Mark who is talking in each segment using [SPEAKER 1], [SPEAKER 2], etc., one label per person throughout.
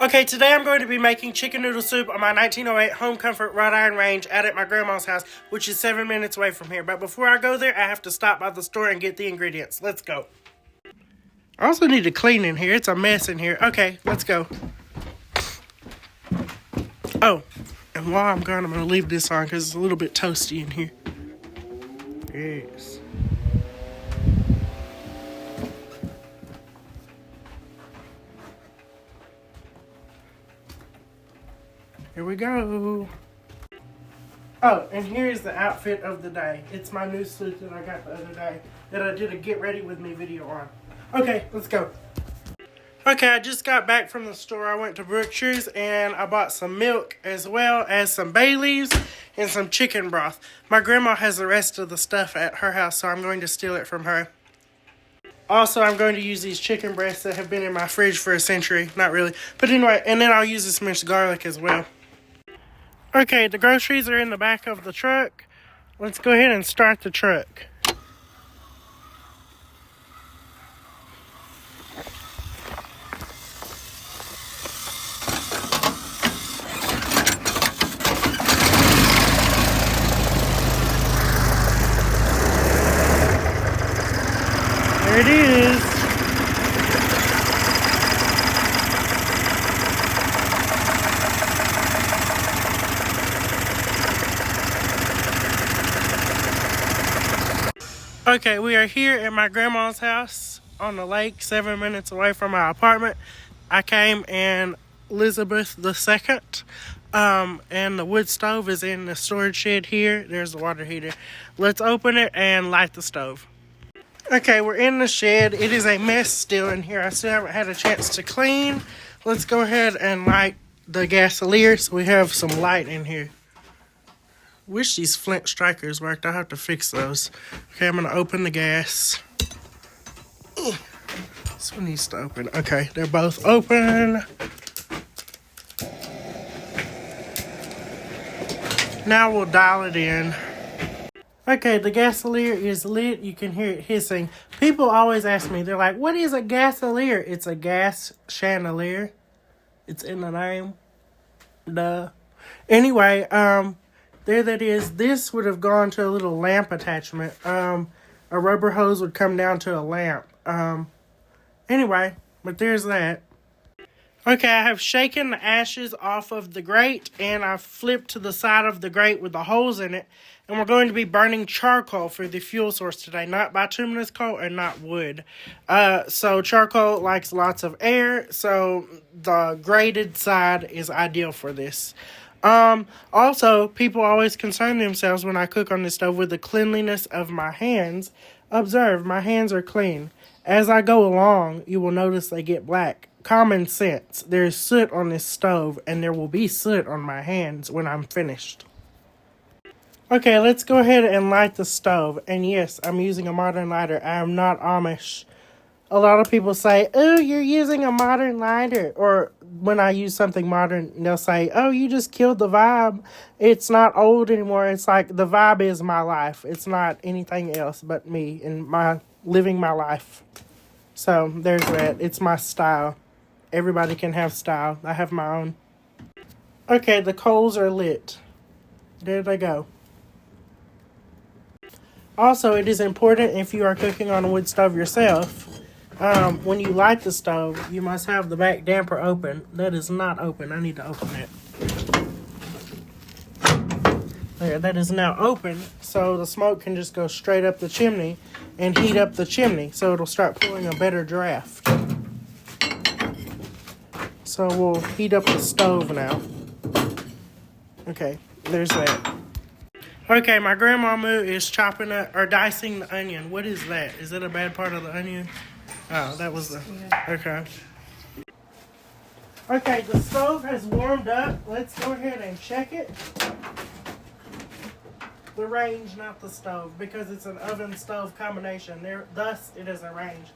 [SPEAKER 1] Okay, today I'm going to be making chicken noodle soup on my 1908 home comfort wrought iron range out at my grandma's house, which is 7 minutes away from here. But before I go there, I have to stop by the store and get the ingredients. Let's go. I also need to clean in here. It's a mess in here. Okay, let's go. Oh, and while I'm gone, I'm going to leave this on because it's a little bit toasty in here. Yes. Here we go. Oh, and here's the outfit of the day. It's my new suit that I got the other day that I did a get ready with me video on. Okay, let's go. Okay, I just got back from the store. I went to Butcher's and I bought some milk as well as some bay leaves and some chicken broth. My grandma has the rest of the stuff at her house, so I'm going to steal it from her. Also, I'm going to use these chicken breasts that have been in my fridge for a century. Not really. But anyway, and then I'll use this minced garlic as well. Okay, the groceries are in the back of the truck. Let's go ahead and start the truck. There it is. Okay, we are here at my grandma's house on the lake, 7 minutes away from my apartment. I came in Elizabeth II, and the wood stove is in the storage shed here. There's the water heater. Let's open it and light the stove. Okay, we're in the shed. It is a mess still in here. I still haven't had a chance to clean. Let's go ahead and light the gasolier so we have some light in here. Wish these flint strikers worked. I'll have to fix those. Okay, I'm going to open the gas. This one needs to open. Okay, they're both open. Now we'll dial it in. Okay, the gasolier is lit. You can hear it hissing. People always ask me, they're like, what is a gasolier? It's a gas chandelier. It's in the name. Duh. Anyway, there that is. This would have gone to a little lamp attachment. A rubber hose would come down to a lamp. Anyway, but there's that. Okay, I have shaken the ashes off of the grate, and I've flipped to the side of the grate with the holes in it, and we're going to be burning charcoal for the fuel source today, not bituminous coal and not wood. So charcoal likes lots of air, so the grated side is ideal for this. Also, people always concern themselves when I cook on this stove with the cleanliness of my hands. Observe, my hands are clean. As I go along, you will notice they get black. Common sense. There's soot on this stove, and there will be soot on my hands when I'm finished. Okay, let's go ahead and light the stove. And yes, I'm using a modern lighter. I am not Amish. A lot of people say, oh, you're using a modern lighter. Or when I use something modern, they'll say, oh, you just killed the vibe. It's not old anymore. It's like the vibe is my life. It's not anything else but me and my living my life. So there's that. It's my style. Everybody can have style. I have my own. Okay, the coals are lit. There they go. Also, it is important if you are cooking on a wood stove yourself, when you light the stove, you must have the back damper open. That is not open. I need to open it. There, that is now open, so the smoke can just go straight up the chimney and heat up the chimney, so it'll start pulling a better draft. So we'll heat up the stove now. Okay, there's that. Okay, my grandmama is chopping up or dicing the onion. What is that? Is that a bad part of the onion? Oh, that was the... Okay. Okay, the stove has warmed up. Let's go ahead and check it. The range, not the stove, because it's an oven stove combination. Thus, it is a range.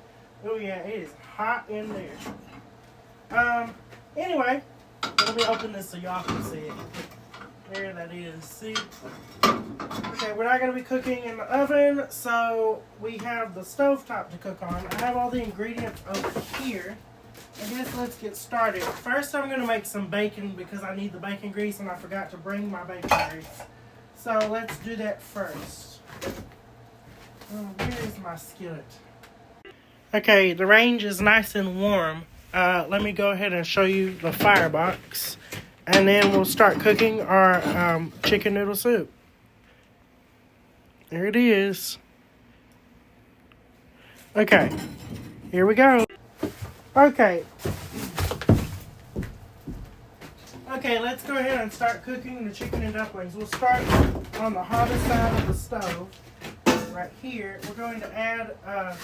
[SPEAKER 1] Oh yeah, it is hot in there. Anyway, let me open this so y'all can see it. There that is. See? Okay, we're not going to be cooking in the oven, so we have the stovetop to cook on. I have all the ingredients over here, I guess let's get started. First, I'm going to make some bacon because I need the bacon grease and I forgot to bring my bacon grease. So let's do that first. Where is my skillet? Okay, the range is nice and warm. Let me go ahead and show you the firebox. And then we'll start cooking our chicken noodle soup. There it is. Okay, here we go. Okay, let's go ahead and start cooking the chicken and dumplings. We'll start on the hottest side of the stove, right here. We're going to add a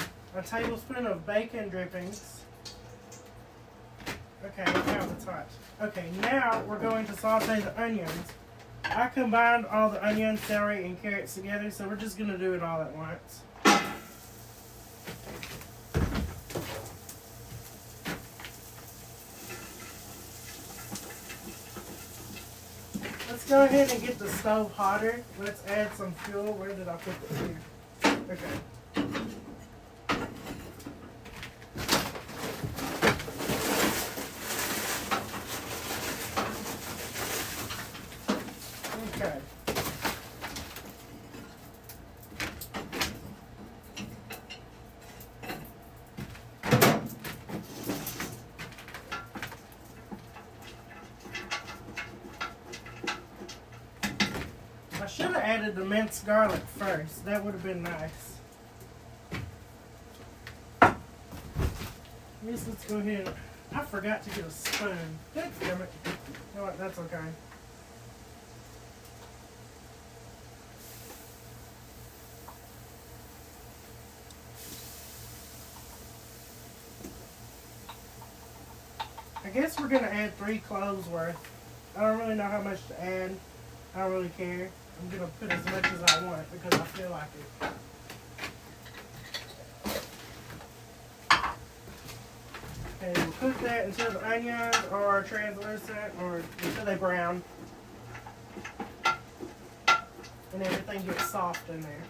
[SPEAKER 1] tablespoon of bacon drippings. Okay, now it's hot. Okay, now we're going to saute the onions. I combined all the onions, celery, and carrots together, so we're just going to do it all at once. Let's go ahead and get the stove hotter. Let's add some fuel. Where did I put it? Here. Okay. Okay. I should have added the minced garlic first. That would have been nice. Yes, let's go ahead. I forgot to get a spoon. Damn it. You know what? That's okay. I guess we're going to add 3 cloves worth. I don't really know how much to add. I don't really care. I'm going to put as much as I want because I feel like it. Okay, we'll cook that until the onions are translucent or until they brown. And everything gets soft in there.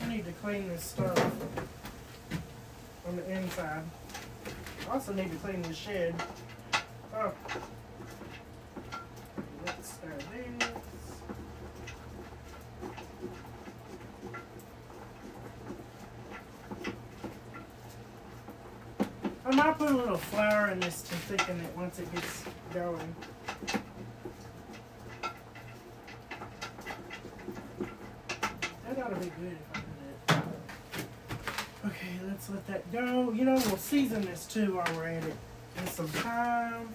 [SPEAKER 1] Need to clean this stuff on the inside. I also need to clean the shed. Oh. Let's start this. I might put a little flour in this to thicken it once it gets going. That ought to be good if I do that. Okay, let's let that go. You know, we'll season this too while we're at it. In some thyme.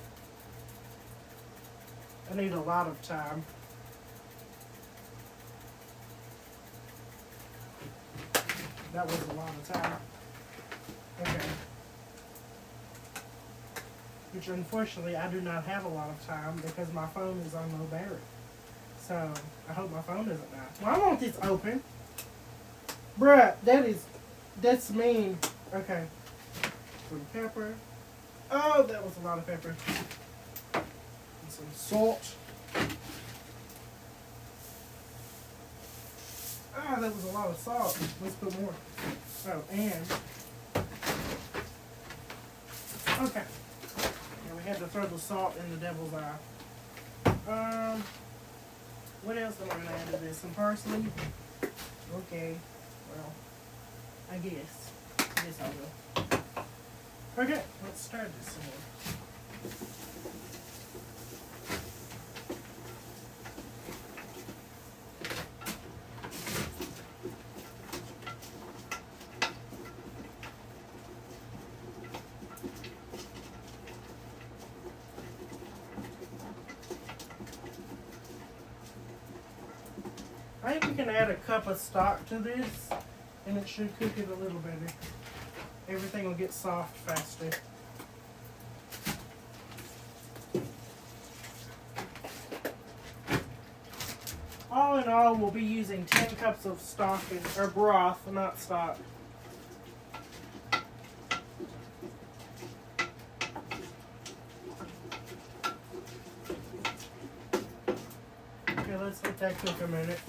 [SPEAKER 1] I need a lot of thyme. That was a lot of thyme. Okay. Which unfortunately I do not have a lot of time because my phone is on low battery. So I hope my phone doesn't die. Well, I want this open. Bruh, that's mean. Okay. Some pepper. Oh, that was a lot of pepper. And some salt. Ah, that was a lot of salt. Let's put more. Oh, and. Okay. And we had to throw the salt in the devil's eye. What else am I going to add to this? Some parsley? Okay. Well, I guess. Yes, I will. Okay, let's start this some more. I think we can add a cup of stock to this, and it should cook it a little better. Everything will get soft faster. all in all, we'll be using 10 cups of stock, or broth, not stock. Okay, let's let that cook a minute.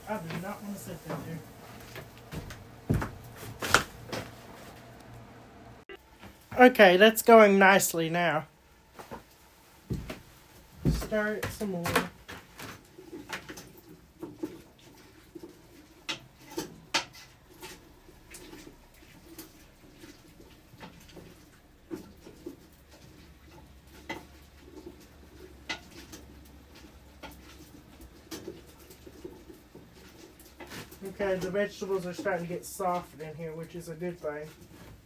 [SPEAKER 1] I do not want to sit that there. Okay, that's going nicely now. Stir it some more. Okay, the vegetables are starting to get soft in here, which is a good thing.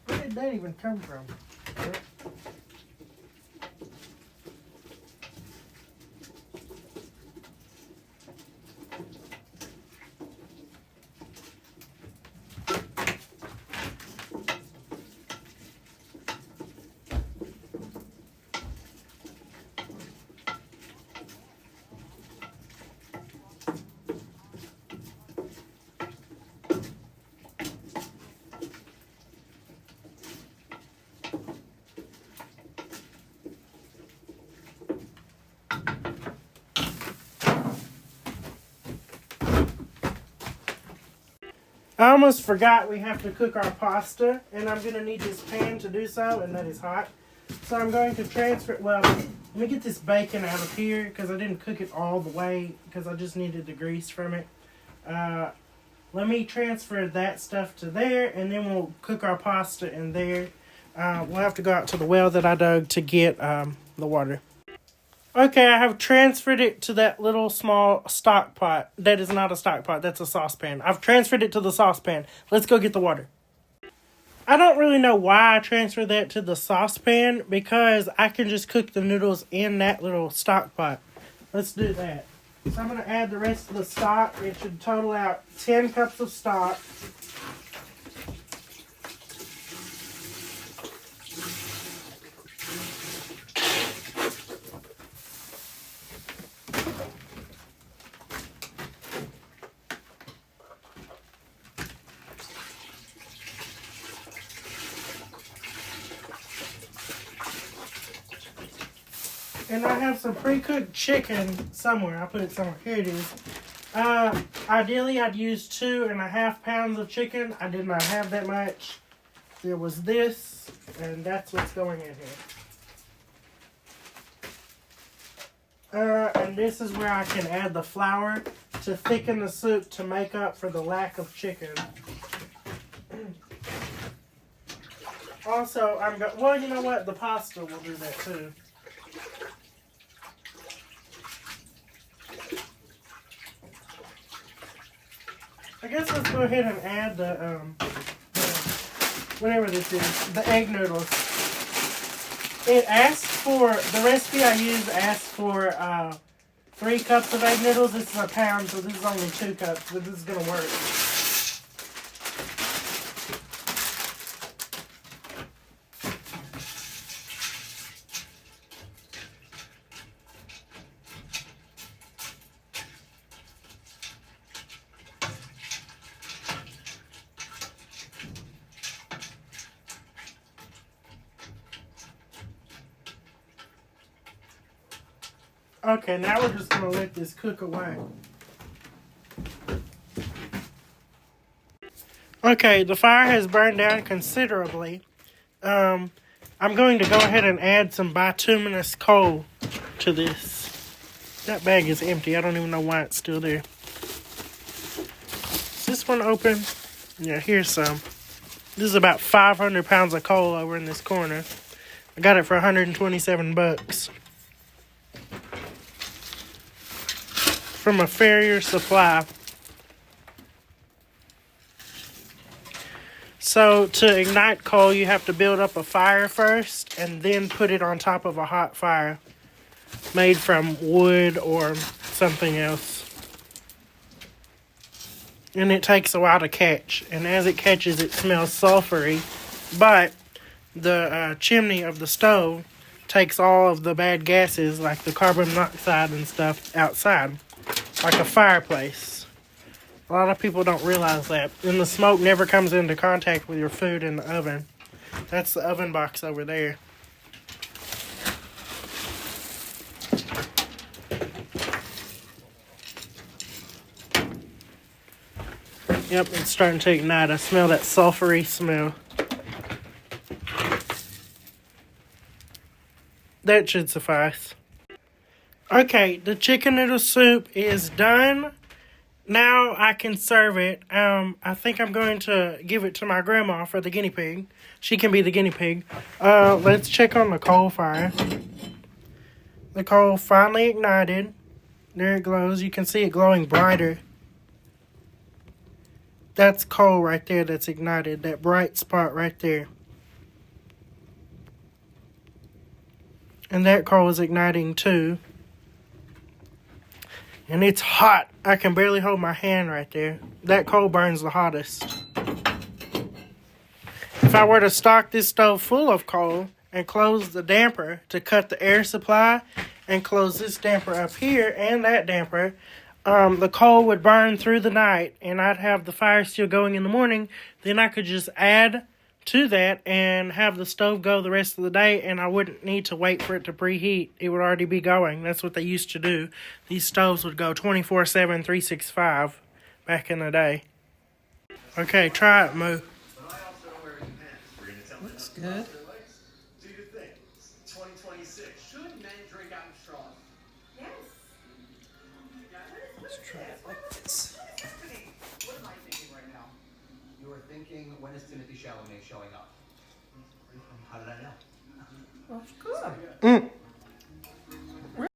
[SPEAKER 1] Where did that even come from? I almost forgot we have to cook our pasta, and I'm going to need this pan to do so, and that is hot. So I'm going to transfer, well, let me get this bacon out of here, because I didn't cook it all the way, because I just needed the grease from it. Let me transfer that stuff to there, and then we'll cook our pasta in there. We'll have to go out to the well that I dug to get the water. Okay, I have transferred it to that little small stock pot. That is not a stock pot, that's a saucepan. I've transferred it to the saucepan. Let's go get the water. I don't really know why I transferred that to the saucepan, because I can just cook the noodles in that little stock pot. Let's do that. So I'm going to add the rest of the stock. It should total out 10 cups of stock. And I have some pre-cooked chicken somewhere. I put it somewhere. Here it is. Ideally, I'd use 2.5 pounds of chicken. I did not have that much. There was this, and that's what's going in here. And this is where I can add the flour to thicken the soup to make up for the lack of chicken. Also, well, you know what? The pasta will do that too. I guess let's go ahead and add the whatever this is, the egg noodles. It asks for, the recipe I used asks for 3 cups of egg noodles. This is a pound, so this is only 2 cups, but this is going to work. Okay, now we're just going to let this cook away. Okay, the fire has burned down considerably. I'm going to go ahead and add some bituminous coal to this. That bag is empty. I don't even know why it's still there. Is this one open? Yeah, here's some. This is about 500 pounds of coal over in this corner. I got it for $127. From a Farrier Supply. So to ignite coal, you have to build up a fire first and then put it on top of a hot fire made from wood or something else. And it takes a while to catch. And as it catches, it smells sulfury. But the chimney of the stove takes all of the bad gases, like the carbon monoxide and stuff, outside. like a fireplace. A lot of people don't realize that. And the smoke never comes into contact with your food in the oven. That's the oven box over there. Yep, it's starting to ignite. I smell that sulfury smell. That should suffice. Okay, the chicken noodle soup is done. Now I can serve it. I think I'm going to give it to my grandma for the guinea pig. She can be the guinea pig. Let's check on the coal fire. The coal finally ignited. There it glows. You can see it glowing brighter. That's coal right there that's ignited. That bright spot right there. And that coal is igniting too. And it's hot. I can barely hold my hand right there. That coal burns the hottest. If I were to stock this stove full of coal and close the damper to cut the air supply and close this damper up here and that damper, the coal would burn through the night and I'd have the fire still going in the morning. Then I could just add to that and have the stove go the rest of the day, and I wouldn't need to wait for it to preheat. It would already be going. That's what they used to do. These stoves would go 24/7, 365 back in the day. Okay, try it, Moo.
[SPEAKER 2] Looks good.
[SPEAKER 3] Do you think 2026 should men drink out of straws?
[SPEAKER 4] Yes.
[SPEAKER 2] Let's try it like this.
[SPEAKER 3] What am I thinking right now? You are thinking, when is Timothy Chalamet showing up? How did I know?
[SPEAKER 2] Well, good.